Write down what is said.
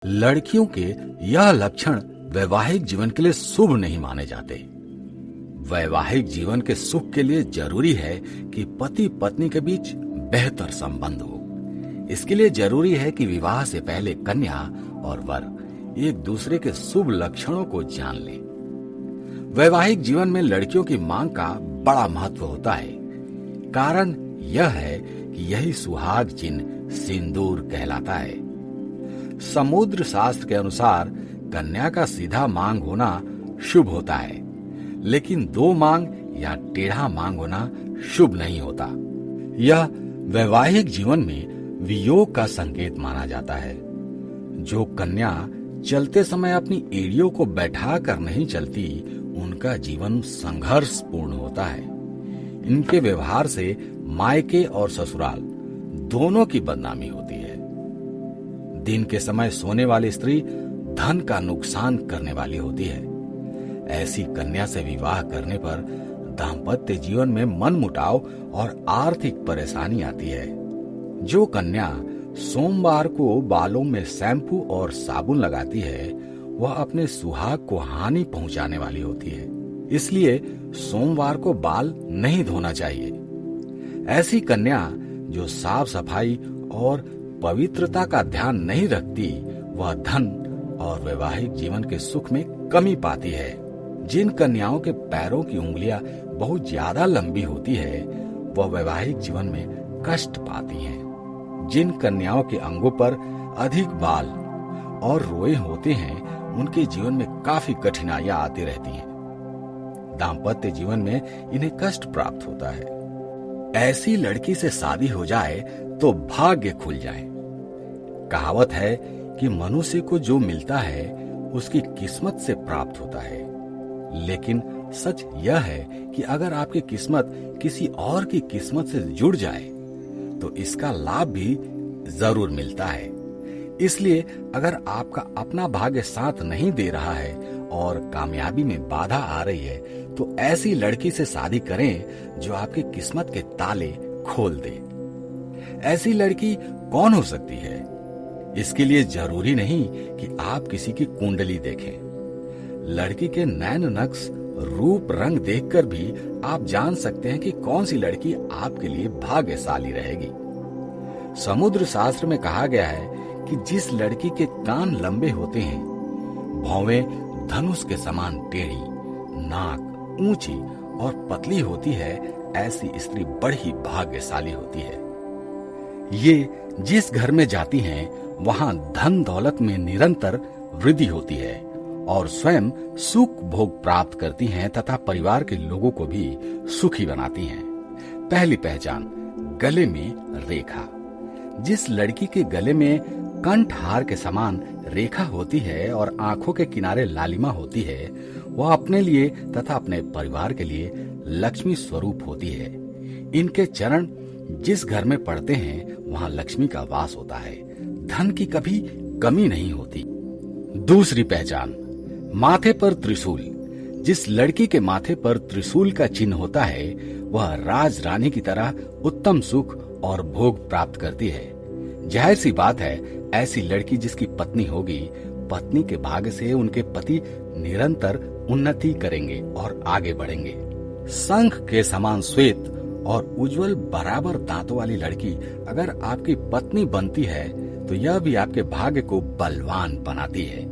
लड़कियों के यह लक्षण वैवाहिक जीवन के लिए शुभ नहीं माने जाते। वैवाहिक जीवन के सुख के लिए जरूरी है कि पति पत्नी के बीच बेहतर संबंध हो। इसके लिए जरूरी है कि विवाह से पहले कन्या और वर एक दूसरे के शुभ लक्षणों को जान लें। वैवाहिक जीवन में लड़कियों की मांग का बड़ा महत्व होता है। कारण यह है कि यही सुहाग चिन्ह सिंदूर कहलाता है। समुद्र शास्त्र के अनुसार कन्या का सीधा मांग होना शुभ होता है, लेकिन दो मांग या टेढ़ा मांग होना शुभ नहीं होता। यह वैवाहिक जीवन में वियोग का संकेत माना जाता है। जो कन्या चलते समय अपनी एड़ियों को बैठा कर नहीं चलती, उनका जीवन संघर्षपूर्ण होता है। इनके व्यवहार से मायके और ससुराल दोनों की बदनामी होती है। दिन के समय सोने वाली स्त्री धन का नुकसान करने वाली होती है। ऐसी कन्या से विवाह करने पर दाम्पत्य जीवन में मनमुटाव और आर्थिक परेशानी आती है। जो कन्या सोमवार को बालों में शैम्पू और साबुन लगाती है, वह अपने सुहाग को हानि पहुंचाने वाली होती है। इसलिए सोमवार को बाल नहीं धोना चाहिए। ऐसी कन्या जो साफ सफाई और पवित्रता का ध्यान नहीं रखती, वह धन और वैवाहिक जीवन के सुख में कमी पाती है। जिन कन्याओं के पैरों की उंगलियां बहुत ज्यादा लंबी होती है, वह वैवाहिक जीवन में कष्ट पाती हैं। जिन कन्याओं के अंगों पर अधिक बाल और रोए होते हैं, उनके जीवन में काफी कठिनाइयां आती रहती हैं। दाम्पत्य जीवन में इन्हें कष्ट प्राप्त होता है। ऐसी लड़की से शादी हो जाए तो भाग्य खुल जाए। कहावत है कि मनुष्य को जो मिलता है उसकी किस्मत से प्राप्त होता है, लेकिन सच यह है कि अगर आपकी किस्मत किसी और की किस्मत से जुड़ जाए तो इसका लाभ भी जरूर मिलता है। इसलिए अगर आपका अपना भाग्य साथ नहीं दे रहा है और कामयाबी में बाधा आ रही है, तो ऐसी लड़की से शादी करें जो आपकी किस्मत के ताले खोल दे। ऐसी लड़की कौन हो सकती है? इसके लिए जरूरी नहीं कि आप किसी की कुंडली देखें। लड़की के नैन नक्श, रूप, रंग देखकर भी आप जान सकते हैं कि कौन सी लड़की आपके लिए भाग्यशाली रहेगी। समुद्र शास्त्र में कहा गया है कि जिस लड़की के कान लंबे होते हैं, भौवें धनुष के समान टेढ़ी, नाक ऊंची और पतली होती है, ऐसी स्त्री बड़ी भाग्यशाली होती है। ये जिस घर में जाती हैं, वहां धन दौलत में निरंतर वृद्धि होती है और स्वयं सुख भोग प्राप्त करती हैं तथा परिवार के लोगों को भी सुखी बनाती हैं। पहली पहचान, गले में रेखा। जिस लड़की के गले में कंठ हार के समान रेखा होती है और आंखों के किनारे लालिमा होती है, वह अपने लिए तथा अपने परिवार के लिए लक्ष्मी स्वरूप होती है। इनके चरण जिस घर में पड़ते हैं, वहां लक्ष्मी का वास होता है। धन की कभी कमी नहीं होती। दूसरी पहचान, माथे पर त्रिशूल। जिस लड़की के माथे पर त्रिशूल का चिन्ह होता है, वह राज रानी की तरह उत्तम सुख और भोग प्राप्त करती है। जाहिर सी बात है, ऐसी लड़की जिसकी पत्नी होगी, पत्नी के भाग्य से उनके पति निरंतर उन्नति करेंगे और आगे बढ़ेंगे। शंख के समान श्वेत और उज्जवल बराबर दांतों वाली लड़की अगर आपकी पत्नी बनती है, तो यह भी आपके भाग्य को बलवान बनाती है।